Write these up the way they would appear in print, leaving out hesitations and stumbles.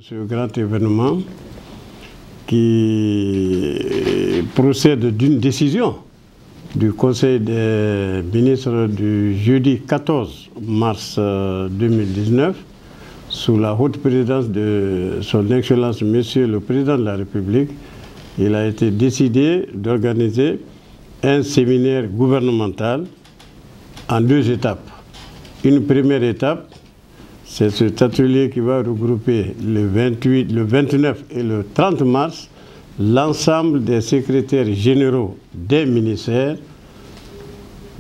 Ce grand événement qui procède d'une décision du Conseil des ministres du jeudi 14 mars 2019 sous la haute présidence de son Excellence Monsieur le Président de la République, il a été décidé d'organiser un séminaire gouvernemental en deux étapes. Une première étape, c'est cet atelier qui va regrouper le 28, le 29 et le 30 mars l'ensemble des secrétaires généraux des ministères,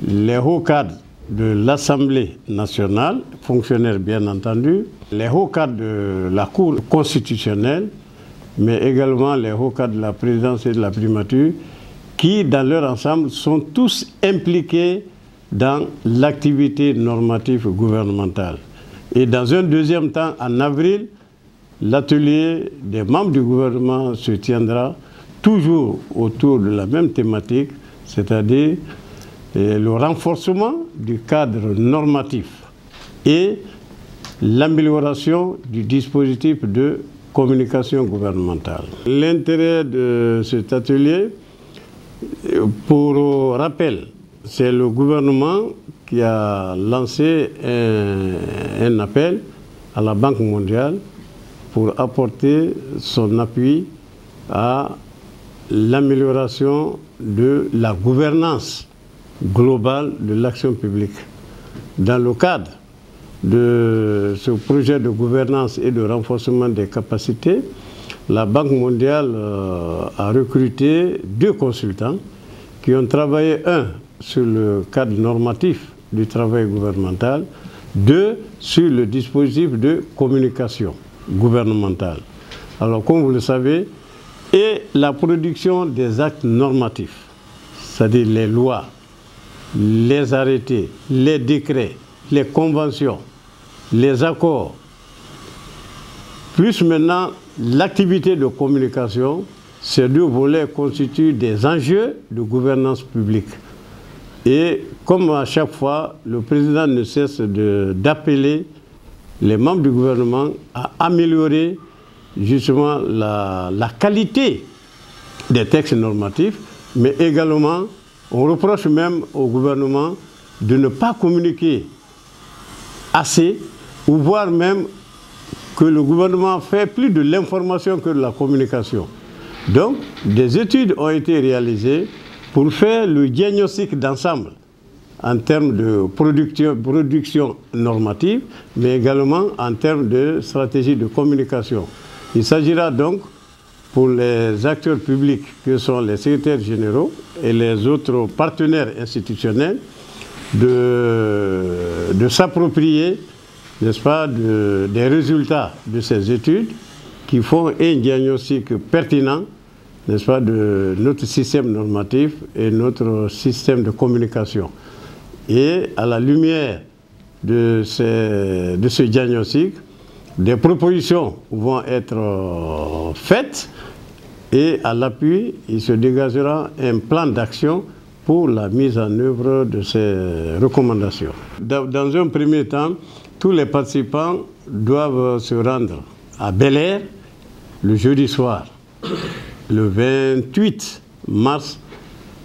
les hauts cadres de l'Assemblée nationale, fonctionnaires bien entendu, les hauts cadres de la Cour constitutionnelle, mais également les hauts cadres de la présidence et de la primature, qui dans leur ensemble sont tous impliqués dans l'activité normative gouvernementale. Et dans un deuxième temps, en avril, l'atelier des membres du gouvernement se tiendra toujours autour de la même thématique, c'est-à-dire le renforcement du cadre normatif et l'amélioration du dispositif de communication gouvernementale. L'intérêt de cet atelier, pour rappel, c'est le gouvernement qui a lancé un appel à la Banque mondiale pour apporter son appui à l'amélioration de la gouvernance globale de l'action publique. Dans le cadre de ce projet de gouvernance et de renforcement des capacités, la Banque mondiale a recruté 2 consultants qui ont travaillé, un sur le cadre normatif du travail gouvernemental, 2 sur le dispositif de communication gouvernementale. Alors, comme vous le savez, et la production des actes normatifs, c'est-à-dire les lois, les arrêtés, les décrets, les conventions, les accords, plus maintenant l'activité de communication, ces 2 volets constituent des enjeux de gouvernance publique. Et comme à chaque fois, le président ne cesse d'appeler les membres du gouvernement à améliorer justement la qualité des textes normatifs, mais également, on reproche même au gouvernement de ne pas communiquer assez, ou voire même que le gouvernement fait plus de l'information que de la communication. Donc, des études ont été réalisées pour faire le diagnostic d'ensemble en termes de production normative, mais également en termes de stratégie de communication. Il s'agira donc, pour les acteurs publics que sont les secrétaires généraux et les autres partenaires institutionnels, de s'approprier, n'est-ce pas, des résultats de ces études qui font un diagnostic pertinent, n'est-ce pas, de notre système normatif et notre système de communication. Et à la lumière de ce diagnostic, des propositions vont être faites et à l'appui, il se dégagera un plan d'action pour la mise en œuvre de ces recommandations. Dans un premier temps, tous les participants doivent se rendre à Bel-Air le jeudi soir, le 28 mars,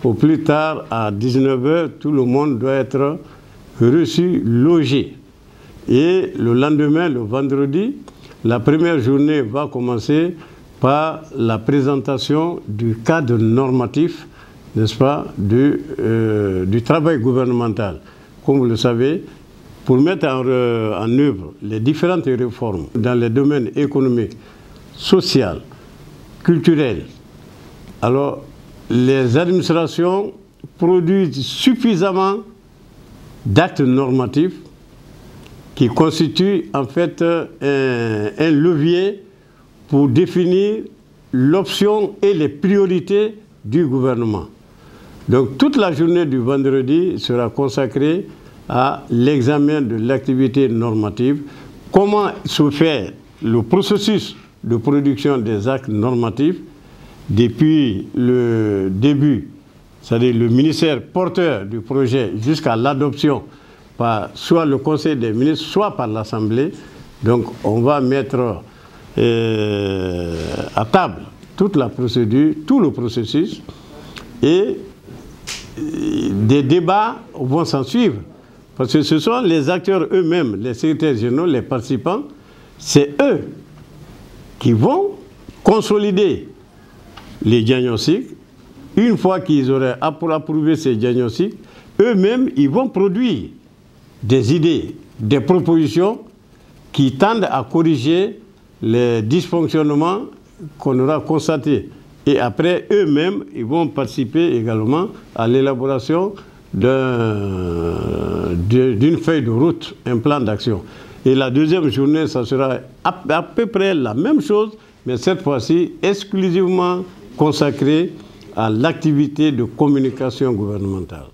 au plus tard à 19 h, tout le monde doit être reçu, logé. Et le lendemain, le vendredi, la première journée va commencer par la présentation du cadre normatif, n'est-ce pas, du travail gouvernemental. Comme vous le savez, pour mettre en œuvre les différentes réformes dans les domaines économiques, social, culturel, alors les administrations produisent suffisamment d'actes normatifs qui constituent en fait un levier pour définir l'option et les priorités du gouvernement. Donc toute la journée du vendredi sera consacrée à l'examen de l'activité normative, comment se fait le processus de production des actes normatifs depuis le début, c'est-à-dire le ministère porteur du projet jusqu'à l'adoption par soit le Conseil des ministres, soit par l'Assemblée. Donc on va mettre à table toute la procédure, tout le processus, et des débats vont s'en suivre. Parce que ce sont les acteurs eux-mêmes, les secrétaires généraux, les participants, c'est eux qui vont consolider les diagnostics. Une fois qu'ils auraient approuvé ces diagnostics, eux-mêmes, ils vont produire des idées, des propositions qui tendent à corriger les dysfonctionnements qu'on aura constatés. Et après, eux-mêmes, ils vont participer également à l'élaboration d'une feuille de route, un plan d'action. Et la deuxième journée, ça sera à peu près la même chose, mais cette fois-ci exclusivement consacrée à l'activité de communication gouvernementale.